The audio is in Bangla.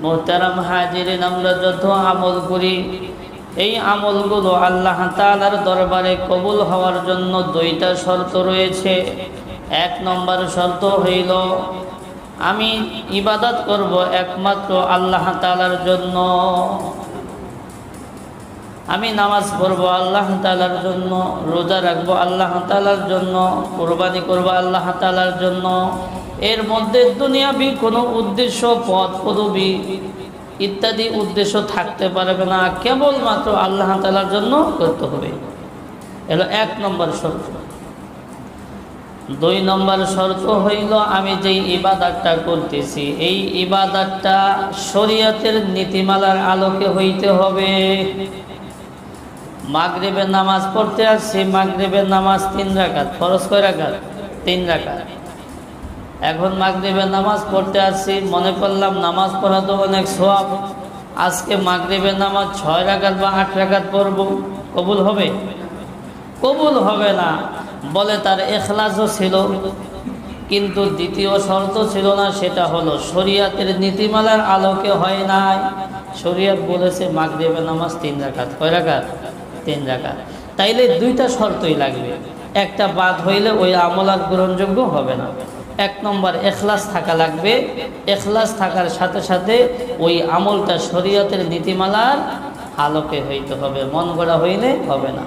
মুহতারাম হাজিরিন, আমরা যত আমল করি এই আমলগুলো আল্লাহ তাআলার দরবারে কবুল হওয়ার জন্য দুইটা শর্ত রয়েছে। এক নম্বর শর্ত হইল আমি ইবাদত করব একমাত্র আল্লাহ তাআলার জন্য, আমি নামাজ পড়ব আল্লাহ তাআলার জন্য, রোজা রাখবো আল্লাহ তাআলার জন্য, কুরবানি করব আল্লাহ তাআলার জন্য। এর মধ্যে দুনিয়াবি কোনো উদ্দেশ্য, পদ পদবি ইত্যাদি উদ্দেশ্য থাকতে পারবে না, কেবলমাত্র আল্লাহ তাআলার জন্য করতে হবে। এলো এক নম্বর শর্ত। দুই নম্বর শর্ত হইল আমি যেই ইবাদতটা করতেছি এই ইবাদতটা শরীয়তের নীতিমালার আলোকে হইতে হবে। মাগরিবের নামাজ পড়তে আসছি, মাগরিবের নামাজ 3 রাকাত, ফরজ কয় রাকাত? 3 রাকাত। এখন মাগরিবের নামাজ পড়তে আসছি, মনে করলাম নামাজ পড়া তো অনেক সওয়াব, আজকে মাগরিবের নামাজ 6 রাকাত বা 8 রাকাত পড়ব, কবুল হবে? কবুল হবে না। বলে তার ইখলাসও ছিল, কিন্তু দ্বিতীয় শর্ত ছিল না, সেটা হলো শরীয়তের নীতিমালার আলোকে হয় নাই। শরীয়ত বলেছে মাগরিবের নামাজ 3 রাকাত, কয় রাকাত? 3 রাকাত। তাইলে দুইটা শর্তই লাগবে, একটা বাদ হইলে ওই আমল আর গ্রহণযোগ্য হবে না। এক নম্বর ইখলাস থাকা লাগবে, ইখলাস থাকার সাথে সাথে ওই আমলটা শরীয়তের নীতিমালার আলোকে হইতে হবে, মন গড়া হইলে হবে না।